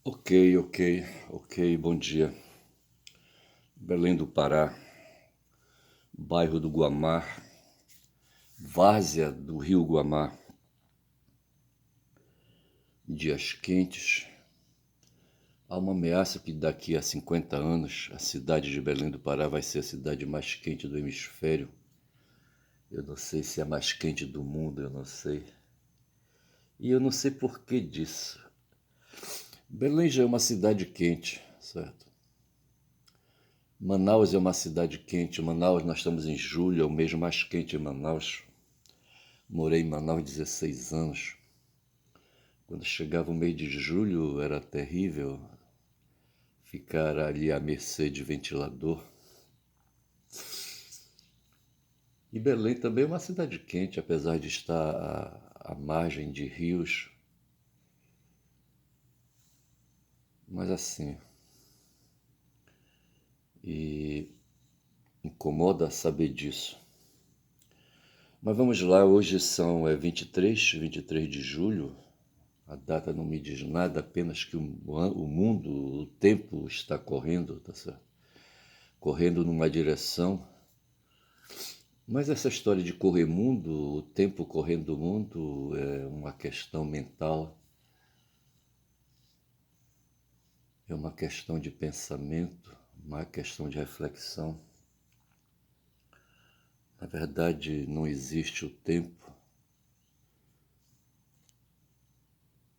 Ok, ok, ok, bom dia. Belém do Pará, bairro do Guamá, várzea do rio Guamá, dias quentes. Há uma ameaça que daqui a 50 anos a cidade de Belém do Pará vai ser a cidade mais quente do hemisfério. Eu não sei se é a mais quente do mundo, eu não sei. E eu não sei por que disso. Belém já é uma cidade quente, certo? Manaus é uma cidade quente. Manaus, nós estamos em julho, é o mês mais quente em Manaus. Morei em Manaus 16 anos. Quando chegava o mês de julho era terrível ficar ali à mercê de ventilador. E Belém também é uma cidade quente, apesar de estar à margem de rios. Mas assim, e incomoda saber disso. Mas vamos lá, hoje são 23 de julho. A data não me diz nada, apenas que o mundo, o tempo está correndo, tá certo? Correndo numa direção. Mas essa história de correr mundo, o tempo correndo o mundo, é uma questão mental, é uma questão de pensamento, uma questão de reflexão. Na verdade, não existe o tempo.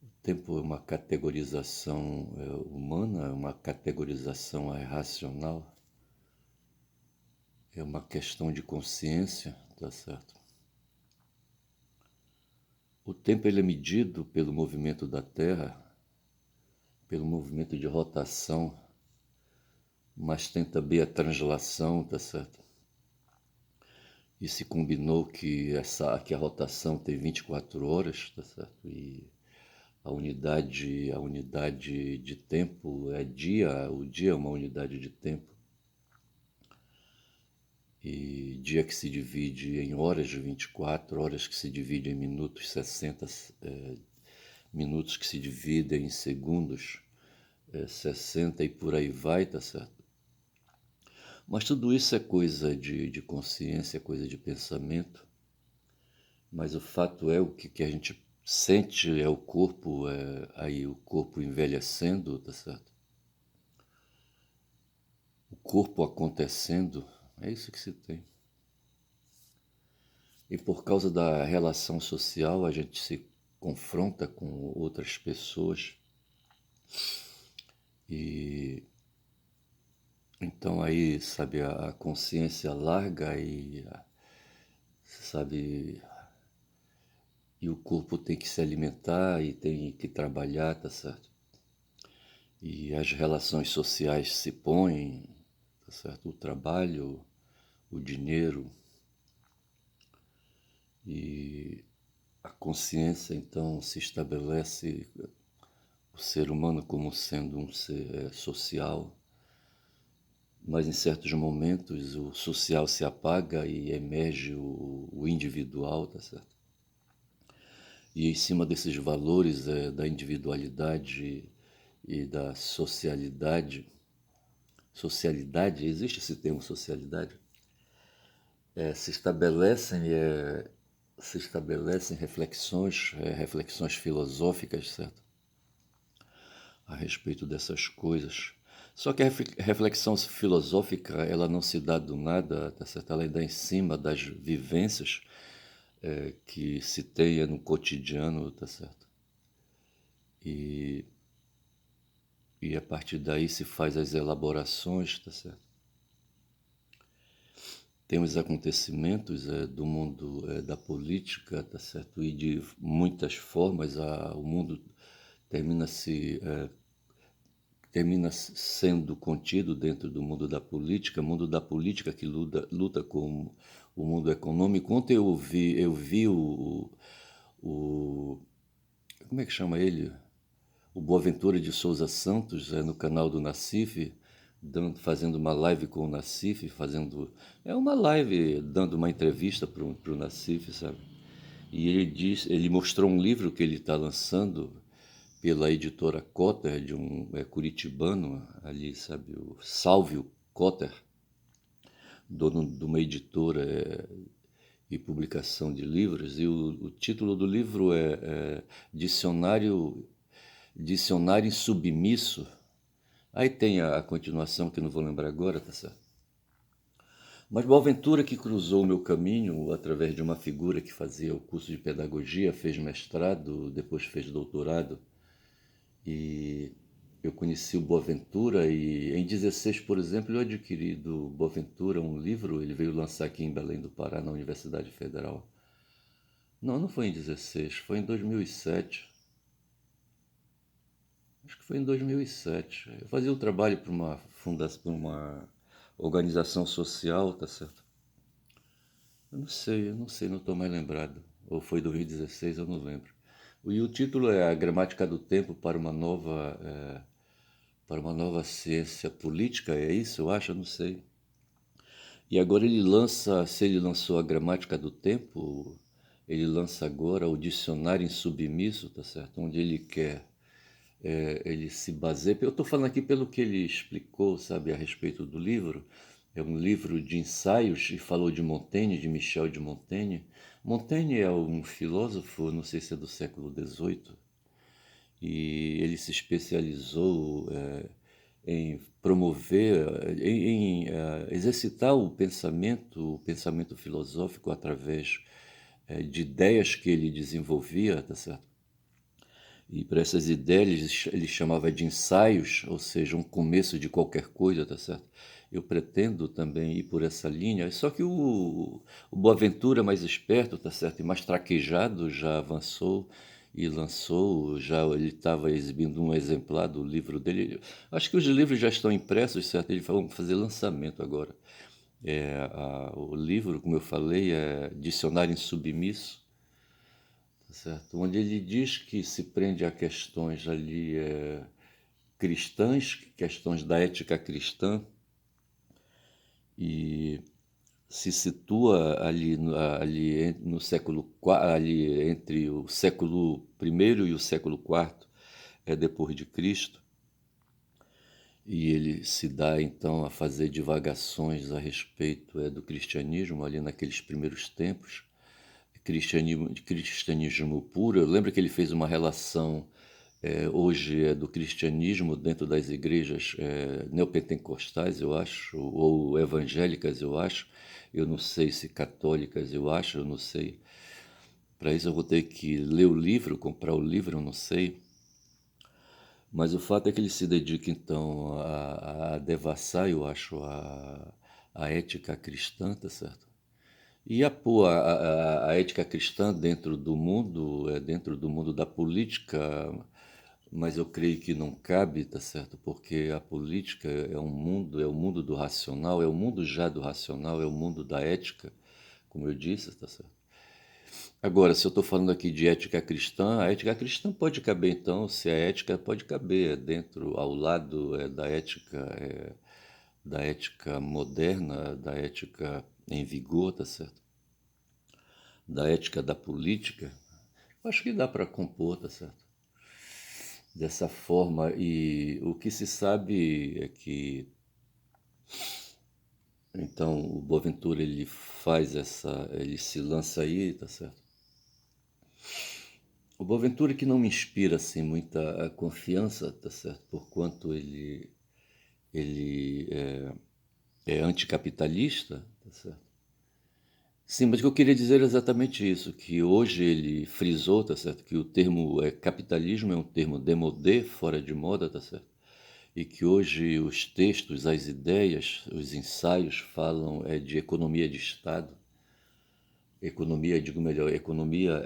O tempo é uma categorização humana, é uma categorização racional, é uma questão de consciência, tá certo? O tempo ele é medido pelo movimento da Terra, pelo movimento de rotação, mas tem também a translação, tá certo? E se combinou que a rotação tem 24 horas, tá certo? E a unidade de tempo é dia, o dia é uma unidade de tempo. E dia que se divide em horas de 24, horas que se divide em minutos, 60 minutos que se dividem em segundos, 60 e por aí vai, tá certo? Mas tudo isso é coisa de consciência, é coisa de pensamento. Mas o fato é o que a gente sente é o corpo, aí o corpo envelhecendo, tá certo? O corpo acontecendo, é isso que se tem. E por causa da relação social, a gente se confronta com outras pessoas e então aí, sabe, a consciência larga e, sabe, e o corpo tem que se alimentar e tem que trabalhar, tá certo? E as relações sociais se põem, tá certo? O trabalho, o dinheiro e a consciência então se estabelece o ser humano como sendo um ser social, mas em certos momentos o social se apaga e emerge o individual, tá certo? E em cima desses valores da individualidade e da socialidade, existe esse termo socialidade? Se estabelecem reflexões filosóficas, certo? A respeito dessas coisas. Só que a reflexão filosófica, ela não se dá do nada, tá certo? Ela ainda é em cima das vivências que se tenha no cotidiano, tá certo? E, e a partir daí se faz as elaborações, tá certo? Tem os acontecimentos do mundo da política, tá certo? E de muitas formas o mundo termina se termina sendo contido dentro do mundo da política que luta com o mundo econômico. Ontem eu vi o como é que chama ele? O Boaventura de Souza Santos, no canal do Nassif, fazendo uma live com o Nassif, uma live dando uma entrevista para o Nassif, sabe? E ele mostrou um livro que ele está lançando, pela editora Cotter, de um curitibano ali, sabe, o Sálvio Cotter, dono de uma editora e publicação de livros, e o título do livro é Dicionário Insubmisso. Aí tem a continuação, que eu não vou lembrar agora, tá certo? Mas Boaventura, que cruzou o meu caminho através de uma figura que fazia o curso de pedagogia, fez mestrado, depois fez doutorado, e eu conheci o Boaventura e em 16, por exemplo, eu adquiri do Boaventura um livro, ele veio lançar aqui em Belém do Pará, na Universidade Federal. Não, não foi em 16, foi em 2007. Acho que foi em 2007. Eu fazia um trabalho para uma fundação, para uma organização social, tá certo? Eu não sei, não estou mais lembrado. Ou foi 2016, eu não lembro. E o título é A Gramática do Tempo para uma nova ciência política, é isso, eu acho, eu não sei. E agora ele lança, se ele lançou a Gramática do Tempo, ele lança agora o Dicionário Insubmisso, tá certo? Onde ele quer, ele se baseia. Eu estou falando aqui pelo que ele explicou, sabe, a respeito do livro. É um livro de ensaios e falou de Montaigne, de Michel de Montaigne. Montaigne é um filósofo, não sei se é do século XVIII, e ele se especializou em promover, exercitar o pensamento filosófico através de ideias que ele desenvolvia, tá certo? E para essas ideias ele chamava de ensaios, ou seja, um começo de qualquer coisa, tá certo? Eu pretendo também ir por essa linha, só que o Boaventura, mais esperto, tá certo, e mais traquejado, já avançou e lançou, já ele estava exibindo um exemplar do livro dele. Acho que os livros já estão impressos, certo? Ele falou, vamos fazer lançamento agora. O livro, como eu falei, é Dicionário Insubmisso, tá certo? Onde ele diz que se prende a questões ali cristãs, questões da ética cristã, e se situa ali no século ali entre o século I e o século IV depois de Cristo, e ele se dá então a fazer divagações a respeito do cristianismo ali naqueles primeiros tempos, cristianismo puro. Eu lembro que ele fez uma relação hoje do cristianismo dentro das igrejas neopentecostais, eu acho, ou evangélicas, eu acho. Eu não sei se católicas, eu acho, eu não sei. Para isso eu vou ter que ler o livro, comprar o livro, eu não sei. Mas o fato é que ele se dedica então a devassar, eu acho, a ética cristã, tá certo? E a pôr a ética cristã dentro do mundo da política, mas eu creio que não cabe, tá certo? Porque a política é o mundo do racional, é o mundo já do racional, é o mundo da ética, como eu disse, tá certo? Agora, se eu estou falando aqui de ética cristã, a ética cristã pode caber então, se a ética pode caber dentro, ao lado da ética moderna, da ética em vigor, tá certo? Da ética da política, eu acho que dá para compor, tá certo? Dessa forma, e o que se sabe é que então o Boaventura ele se lança aí, tá certo? O Boaventura que não me inspira assim muita confiança, tá certo? Porquanto ele é anticapitalista, tá certo? Sim, mas o que eu queria dizer é exatamente isso, que hoje ele frisou, tá certo? Que o termo capitalismo é um termo démodé, fora de moda, tá certo? E que hoje os textos, as ideias, os ensaios falam de economia de Estado, economia, digo melhor, economia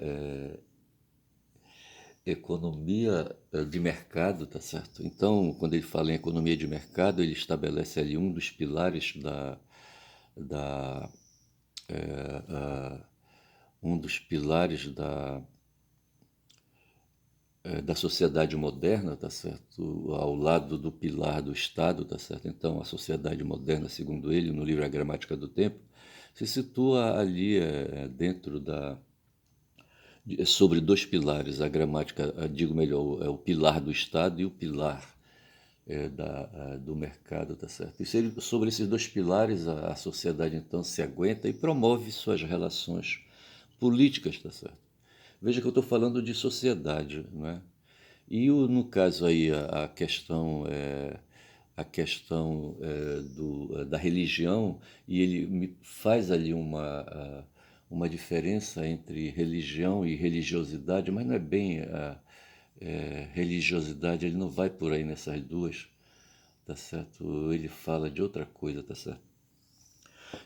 de mercado, tá certo? Então, quando ele fala em economia de mercado, ele estabelece ali um dos pilares da um dos pilares da sociedade moderna, tá certo? Ao lado do pilar do Estado, tá certo? Então, a sociedade moderna, segundo ele, no livro A Gramática do Tempo, se situa ali dentro sobre dois pilares, a gramática, digo melhor, é o pilar do Estado e o pilar do mercado, tá certo? Sobre esses dois pilares, a sociedade então se aguenta e promove suas relações políticas, tá certo? Veja que eu estou falando de sociedade, né? E no caso aí da religião, e ele me faz ali uma diferença entre religião e religiosidade, mas não é bem religiosidade, ele não vai por aí nessas duas, tá certo? Ele fala de outra coisa, tá certo?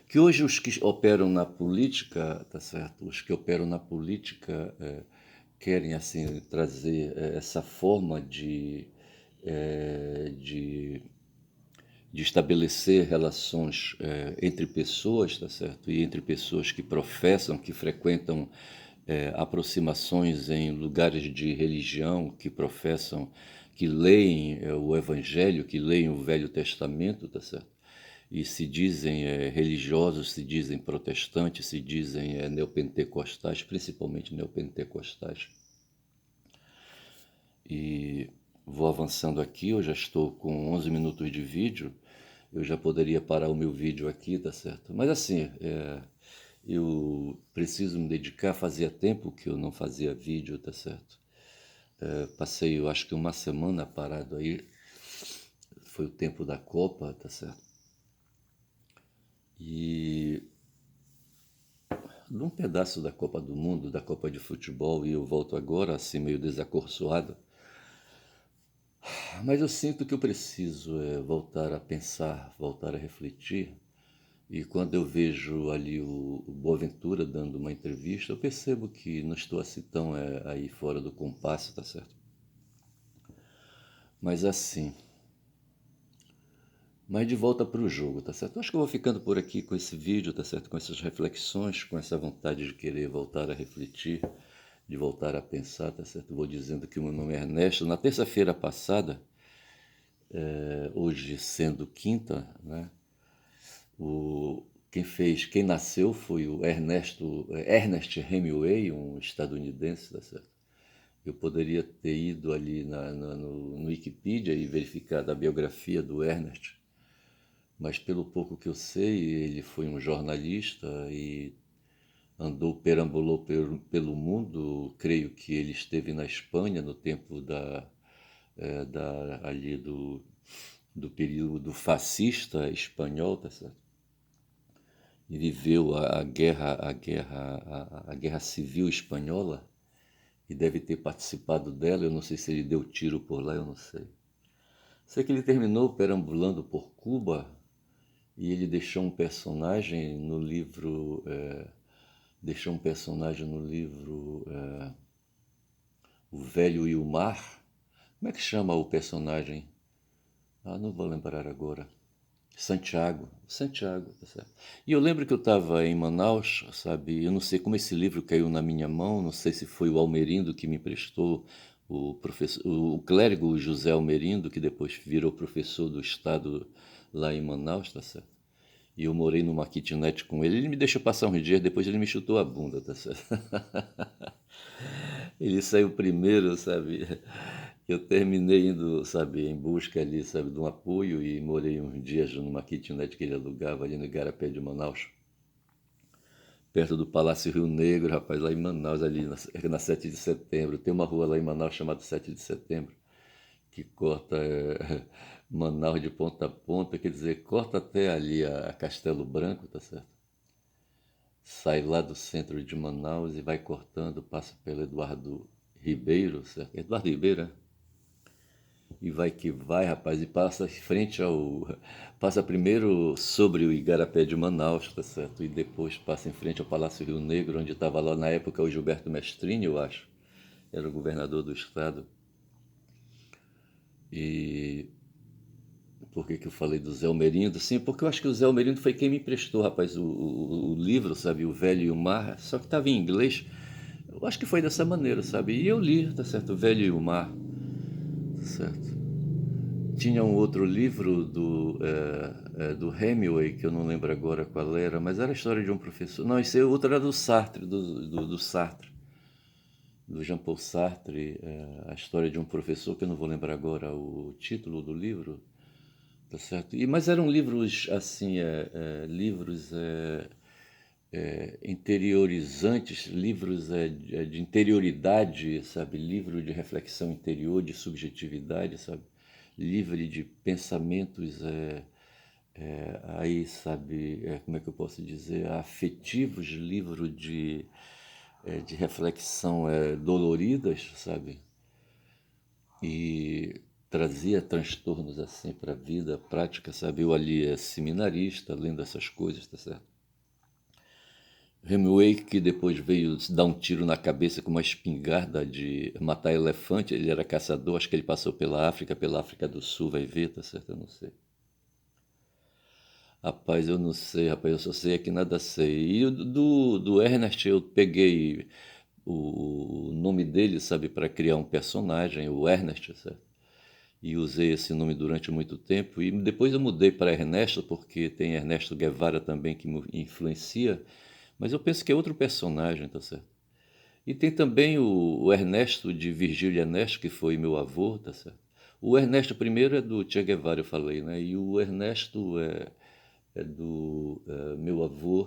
Que hoje os que operam na política, tá certo? Os que operam na política querem assim trazer essa forma eh, de, de estabelecer relações entre pessoas, tá certo? E entre pessoas que professam, que frequentam aproximações em lugares de religião, que professam, que leem o Evangelho, que leem o Velho Testamento, tá certo? E se dizem religiosos, se dizem protestantes, se dizem neopentecostais, principalmente neopentecostais. E vou avançando aqui, eu já estou com 11 minutos de vídeo, eu já poderia parar o meu vídeo aqui, tá certo? Mas assim, eu preciso me dedicar, fazia tempo que eu não fazia vídeo, tá certo? Passei, eu acho que uma semana parado aí, foi o tempo da Copa, tá certo? E num pedaço da Copa do Mundo, da Copa de Futebol, e eu volto agora assim meio desacorçoado, mas eu sinto que eu preciso voltar a pensar, voltar a refletir. E quando eu vejo ali o Boaventura dando uma entrevista, eu percebo que não estou assim tão aí fora do compasso, tá certo? Mas assim, mas de volta para o jogo, tá certo? Eu acho que eu vou ficando por aqui com esse vídeo, tá certo? Com essas reflexões, com essa vontade de querer voltar a refletir, de voltar a pensar, tá certo? Vou dizendo que o meu nome é Ernesto. Na terça-feira passada, hoje sendo quinta, né? Quem nasceu foi o Ernest Hemingway, um estadunidense, tá certo? Eu poderia ter ido ali no Wikipedia e verificado a biografia do Ernest, mas pelo pouco que eu sei, ele foi um jornalista e perambulou pelo mundo. Creio que ele esteve na Espanha no tempo ali do período fascista espanhol, tá certo? E viveu a guerra civil espanhola e deve ter participado dela. Eu não sei se ele deu tiro por lá, eu não sei. Sei que ele terminou perambulando por Cuba e ele deixou um personagem no livro, O Velho e o Mar. Como é que chama o personagem? Ah, não vou lembrar agora. Santiago, tá certo. E eu lembro que eu estava em Manaus, sabe? Eu não sei como esse livro caiu na minha mão, não sei se foi o Almerindo que me emprestou, o clérigo José Almerindo, que depois virou professor do estado lá em Manaus, tá certo? E eu morei numa kitnet com ele. Ele me deixou passar uns dias, depois ele me chutou a bunda, tá certo? Ele saiu primeiro, sabe? Eu terminei indo, sabe, em busca ali, sabe, de um apoio e morei uns dias numa kitnet que ele alugava ali no Igarapé de Manaus, perto do Palácio Rio Negro, rapaz, lá em Manaus, ali na 7 de setembro. Tem uma rua lá em Manaus chamada 7 de setembro, que corta Manaus de ponta a ponta, quer dizer, corta até ali a Castelo Branco, tá certo? Sai lá do centro de Manaus e vai cortando, passa pelo Eduardo Ribeiro, certo? Eduardo Ribeiro, é? E vai que vai, rapaz, e passa em frente ao. Passa primeiro sobre o Igarapé de Manaus, tá certo? E depois passa em frente ao Palácio Rio Negro, onde estava lá na época o Gilberto Mestrini, eu acho. Era o governador do estado. E por que que eu falei do Zé Almerindo? Sim, porque eu acho que o Zé Almerindo foi quem me emprestou, rapaz, o livro, sabe? O Velho e o Mar, só que estava em inglês. Eu acho que foi dessa maneira, sabe? E eu li, tá certo? O Velho e o Mar, tá certo? Tinha um outro livro do Hemingway, que eu não lembro agora qual era, mas era a história de um professor. Não, esse outro era do Sartre, do Sartre. do Jean-Paul Sartre, a história de um professor, que eu não vou lembrar agora o título do livro, tá certo? Mas eram livros assim, livros interiorizantes, livros de interioridade, sabe? Livro de reflexão interior, de subjetividade, sabe? Livre de pensamentos aí, sabe, como é que eu posso dizer, afetivos, livro de reflexão doloridas, sabe? E trazia transtornos assim para a vida prática, sabe? Eu ali seminarista, lendo essas coisas, tá certo? Hemingway, que depois veio dar um tiro na cabeça com uma espingarda de matar elefante, ele era caçador, acho que ele passou pela África do Sul, vai ver, tá certo? Eu não sei. Rapaz, eu não sei, rapaz, eu só sei é que nada sei. E do Ernest eu peguei o nome dele, sabe, para criar um personagem, o Ernest, sabe? E usei esse nome durante muito tempo. E depois eu mudei para Ernesto, porque tem Ernesto Guevara também que me influencia. Mas eu penso que é outro personagem, tá certo? E tem também o Ernesto de Virgílio Ernesto, que foi meu avô, tá certo? O Ernesto primeiro é do Che Guevara, eu falei, né? E o Ernesto é do meu avô,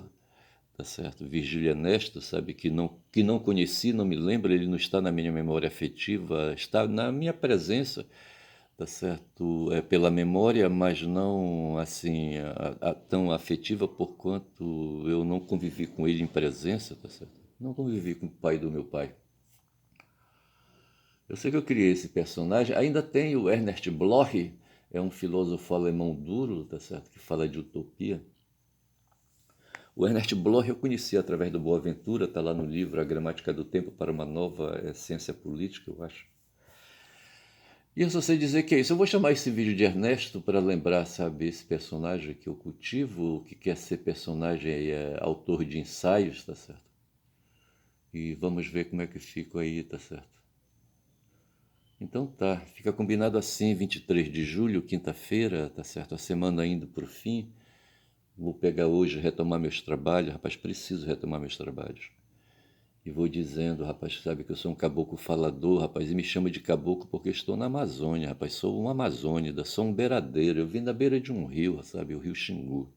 tá certo? Virgílio Ernesto, sabe? Que não conheci, não me lembro, ele não está na minha memória afetiva, está na minha presença, tá certo? É pela memória, mas não assim tão afetiva, porquanto eu não convivi com ele em presença, tá certo? Não convivi com o pai do meu pai. Eu sei que eu criei esse personagem. Ainda tem o Ernest Bloch, é um filósofo alemão duro, tá certo? Que fala de utopia. O Ernest Bloch eu conheci através do Boaventura, está lá no livro A Gramática do Tempo para uma Nova Ciência Política, eu acho. E eu só sei dizer que é isso. Eu vou chamar esse vídeo de Ernesto para lembrar, sabe, esse personagem que eu cultivo, que quer ser personagem autor de ensaios, tá certo? E vamos ver como é que fica aí, tá certo? Então tá, fica combinado assim, 23 de julho, quinta-feira, tá certo? A semana indo para o fim. Vou pegar hoje, retomar meus trabalhos, rapaz, preciso retomar meus trabalhos. E vou dizendo, rapaz, sabe que eu sou um caboclo falador, rapaz, e me chama de caboclo porque estou na Amazônia, rapaz, sou um amazônida, sou um beiradeiro, eu vim da beira de um rio, sabe, o rio Xingu.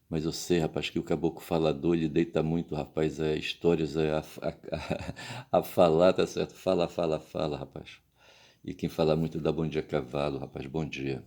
Mas eu sei, rapaz, que o caboclo falador, ele deita muito, rapaz, histórias a falar, tá certo? Fala, fala, fala, rapaz. E quem fala muito dá bom dia a cavalo, rapaz, bom dia.